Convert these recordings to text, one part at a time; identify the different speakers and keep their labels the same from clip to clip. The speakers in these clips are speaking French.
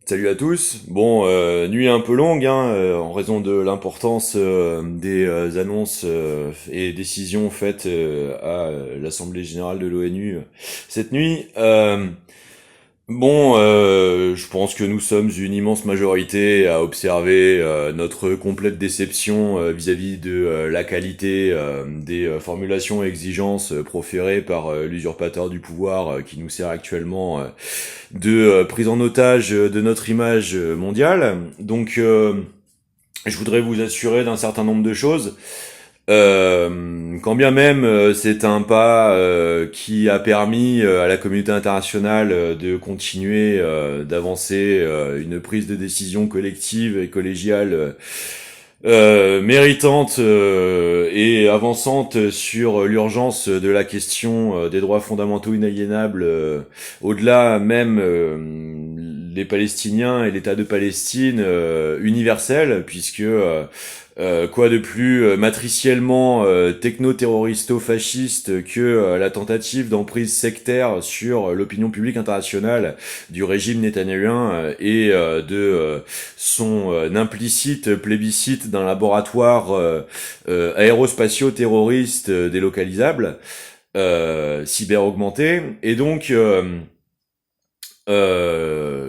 Speaker 1: Salut à tous. Bon, nuit un peu longue, hein, en raison de l'importance des annonces et décisions faites à l'Assemblée générale de l'ONU cette nuit. Je pense que nous sommes une immense majorité à observer notre complète déception vis-à-vis de la qualité des formulations et exigences proférées par l'usurpateur du pouvoir qui nous sert actuellement de prise en otage de notre image mondiale. Je voudrais vous assurer d'un certain nombre de choses. Quand bien même c'est un pas qui a permis à la communauté internationale de continuer d'avancer une prise de décision collective et collégiale méritante et avançante sur l'urgence de la question des droits fondamentaux inaliénables, au-delà même les Palestiniens et l'État de Palestine universel, puisque quoi de plus matriciellement techno-terroristo-fasciste que la tentative d'emprise sectaire sur l'opinion publique internationale du régime nétanyahuen et de son implicite plébiscite d'un laboratoire aérospatio-terroriste délocalisable, cyber-augmenté.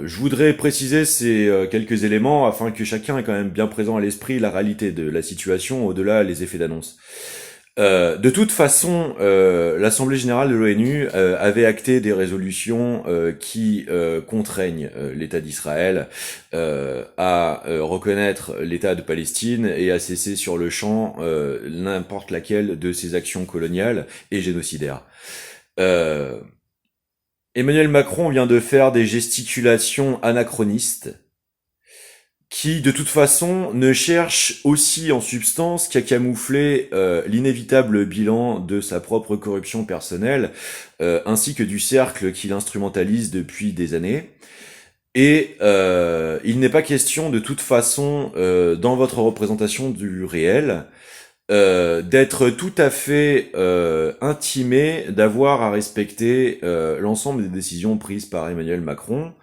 Speaker 1: Je voudrais préciser ces quelques éléments afin que chacun ait quand même bien présent à l'esprit la réalité de la situation au-delà des effets d'annonce. De toute façon, l'Assemblée générale de l'ONU avait acté des résolutions qui contraignent l'État d'Israël à reconnaître l'État de Palestine et à cesser sur le champ n'importe laquelle de ses actions coloniales et génocidaires. Euh, Emmanuel Macron vient de faire des gesticulations anachronistes qui, de toute façon, ne cherchent aussi en substance qu'à camoufler l'inévitable bilan de sa propre corruption personnelle, ainsi que du cercle qu'il instrumentalise depuis des années. Et il n'est pas question, de toute façon, dans votre représentation du réel, d'être tout à fait intimé, d'avoir à respecter l'ensemble des décisions prises par Emmanuel Macron,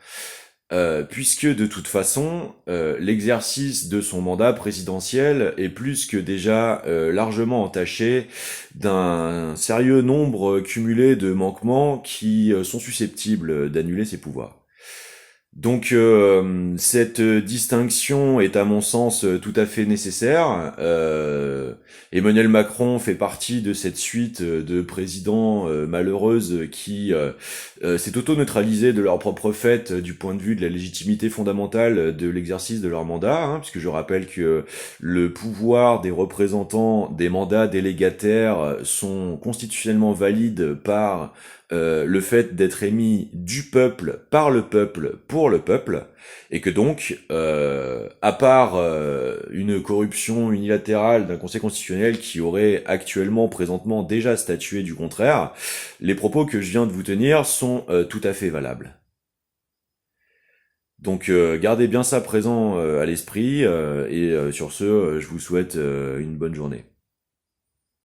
Speaker 1: puisque de toute façon, l'exercice de son mandat présidentiel est plus que déjà largement entaché d'un sérieux nombre cumulé de manquements qui sont susceptibles d'annuler ses pouvoirs. Cette distinction est à mon sens tout à fait nécessaire. Emmanuel Macron fait partie de cette suite de présidents malheureuses qui s'est auto-neutralisé de leur propre fait du point de vue de la légitimité fondamentale de l'exercice de leur mandat, hein, puisque je rappelle que le pouvoir des représentants des mandats délégataires sont constitutionnellement valides par le fait d'être émis du peuple, par le peuple, pour le peuple, et que donc, à part une corruption unilatérale d'un Conseil constitutionnel qui aurait actuellement, présentement, déjà statué du contraire, les propos que je viens de vous tenir sont tout à fait valables. Gardez bien ça présent à l'esprit, sur ce, je vous souhaite une bonne journée.